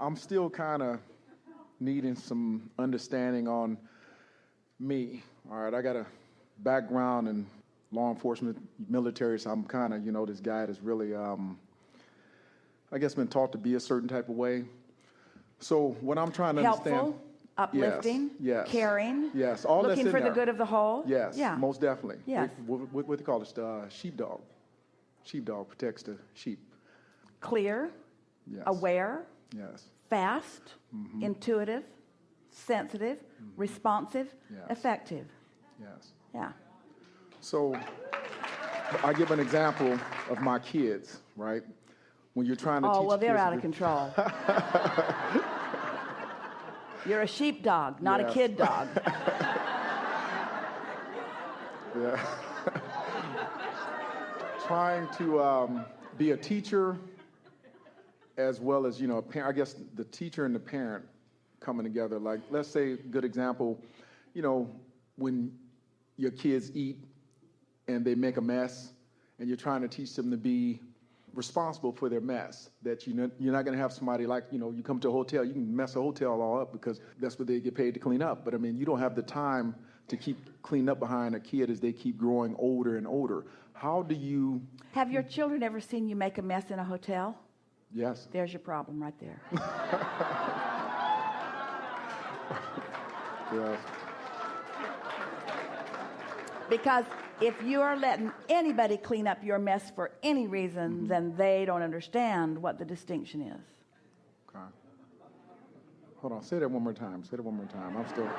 I'm still kind of needing some understanding on me. All right, I got a background in law enforcement, military, so I'm kind of, this guy that's really, I guess, been taught to be a certain type of way. So what I'm trying to understand... Helpful, uplifting, yes, caring, yes, all that's looking in for there. the good of the whole. Yes, yeah. most definitely. Yes. What they call it, sheepdog. Sheepdog protects the sheep. Clear, Yes. aware, Yes. fast, intuitive, sensitive, responsive, Yes. effective. Yes. Yeah. So I give an example of my kids, right? When you're trying to teach Oh, well, they're kids out of control. You're a sheepdog, not a Yes. kid dog. Yeah. Trying to be a teacher as well as, a parent. I guess the teacher and the parent coming together. Like, let's say, good example, when your kids eat and they make a mess and you're trying to teach them to be responsible for their mess, that you're not going to have somebody like, you come to a hotel, you can mess a hotel all up because that's what they get paid to clean up. But I mean, you don't have the time to keep cleaning up behind a kid as they keep growing older and older. How do you... Have your children ever seen you make a mess in a hotel? Yes. There's your problem right there. Yes. Because if you are letting anybody clean up your mess for any reason, then they don't understand what the distinction is. Okay. Hold on. Say that one more time. I'm still...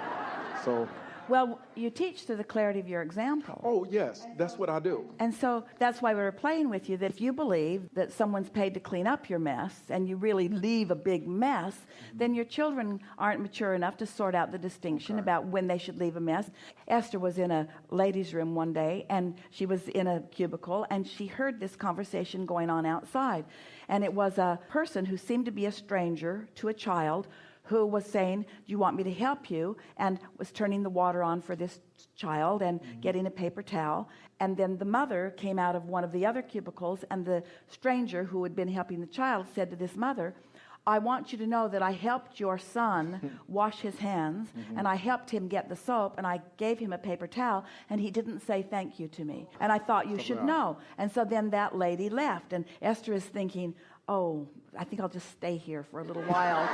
So... Well, you teach through the clarity of your example. Oh, yes. That's what I do. And so that's why we were playing with you, that if you believe that someone's paid to clean up your mess and you really leave a big mess, then your children aren't mature enough to sort out the distinction about when they should leave a mess. Esther was in a ladies' room one day, and she was in a cubicle, and she heard this conversation going on outside. And it was a person who seemed to be a stranger to a child who was saying, do you want me to help you? And was turning the water on for this child and getting a paper towel. And then the mother came out of one of the other cubicles, and the stranger who had been helping the child said to this mother, I want you to know that I helped your son wash his hands, and I helped him get the soap, and I gave him a paper towel, and he didn't say thank you to me. And I thought you should know. And so then that lady left, and Esther is thinking, oh, I think I'll just stay here for a little while.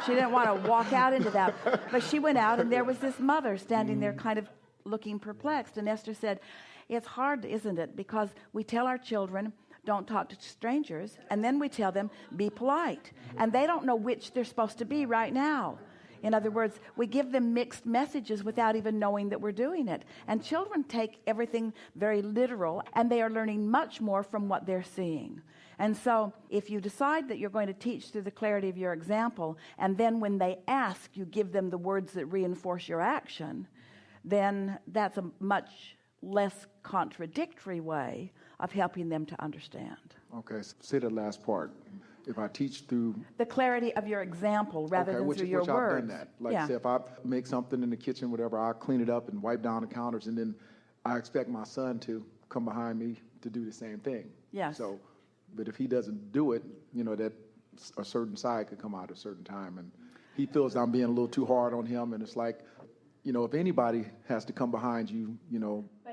She didn't want to walk out into that. But she went out, and there was this mother standing there kind of looking perplexed. And Esther said, it's hard, isn't it? Because we tell our children, don't talk to strangers, and then we tell them, be polite. And they don't know which they're supposed to be right now. In other words, we give them mixed messages without even knowing that we're doing it. And children take everything very literal, and they are learning much more from what they're seeing. And so if you decide that you're going to teach through the clarity of your example, and then when they ask, you give them the words that reinforce your action, then that's a much less contradictory way of helping them to understand. Okay, so say the last part. If I teach through... The clarity of your example rather than through your words. I've done that. Like, say, if I make something in the kitchen, whatever, I'll clean it up and wipe down the counters, and then I expect my son to come behind me to do the same thing. Yes. So, but if he doesn't do it, that a certain side could come out at a certain time, and he feels I'm being a little too hard on him, and it's like, if anybody has to come behind you,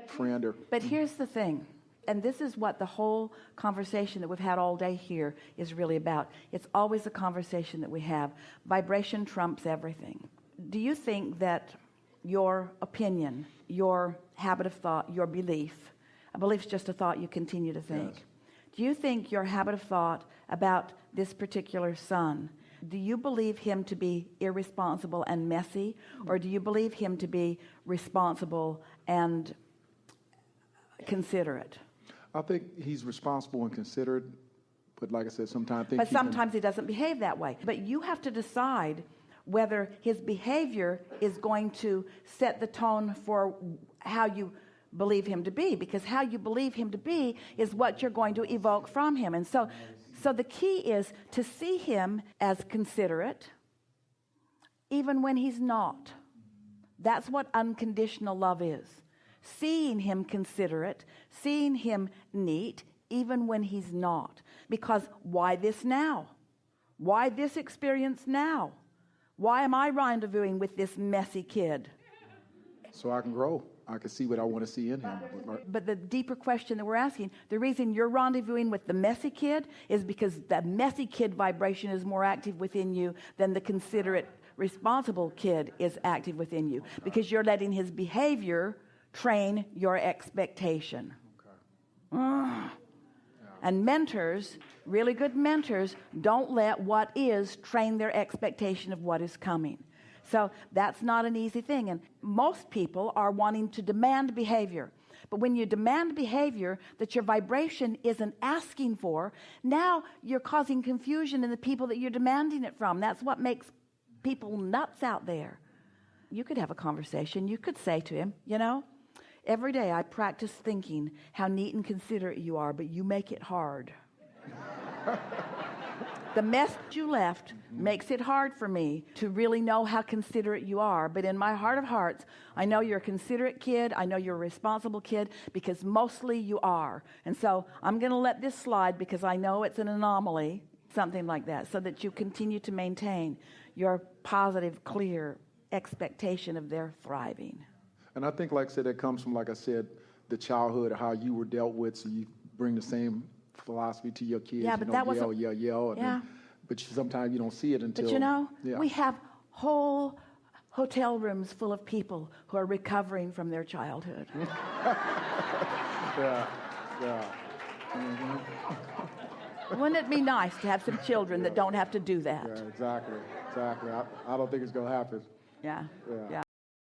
friend or... But here's the thing. And this is what the whole conversation that we've had all day here is really about. It's always a conversation that we have. Vibration trumps everything. Do you think that your opinion, your habit of thought, your belief, a belief's just a thought you continue to think. Yes. Do you think your habit of thought about this particular son, do you believe him to be irresponsible and messy, or do you believe him to be responsible and considerate? I think he's responsible and considerate, but like I said, sometimes he doesn't behave that way. But you have to decide whether his behavior is going to set the tone for how you believe him to be, because how you believe him to be is what you're going to evoke from him. And so the key is to see him as considerate, even when he's not. That's what unconditional love is. Seeing him considerate, seeing him neat, even when he's not. Because why this now? Why this experience now? Why am I rendezvousing with this messy kid? So I can grow. I can see what I want to see in him. But the deeper question that we're asking, the reason you're rendezvousing with the messy kid is because the messy kid vibration is more active within you than the considerate, responsible kid is active within you. Because you're letting his behavior train your expectation. And mentors, really good mentors, don't let what is train their expectation of what is coming. So that's not an easy thing. And most people are wanting to demand behavior. But when you demand behavior that your vibration isn't asking for, now you're causing confusion in the people that you're demanding it from. That's what makes people nuts out there. You could have a conversation. You could say to him, you know, every day I practice thinking how neat and considerate you are, but you make it hard. The mess you left makes it hard for me to really know how considerate you are. But in my heart of hearts, I know you're a considerate kid. I know you're a responsible kid because mostly you are. And so I'm going to let this slide because I know it's an anomaly, something like that, so that you continue to maintain your positive, clear expectation of their thriving. And I think, like I said, it comes from, like I said, the childhood, how you were dealt with, so you bring the same philosophy to your kids. Yeah, but you that don't was yell. Yeah. But sometimes you don't see it until... But you know, yeah. we have whole hotel rooms full of people who are recovering from their childhood. Yeah. Mm-hmm. Wouldn't it be nice to have some children that don't have to do that? Yeah, exactly. I don't think it's going to happen. Yeah.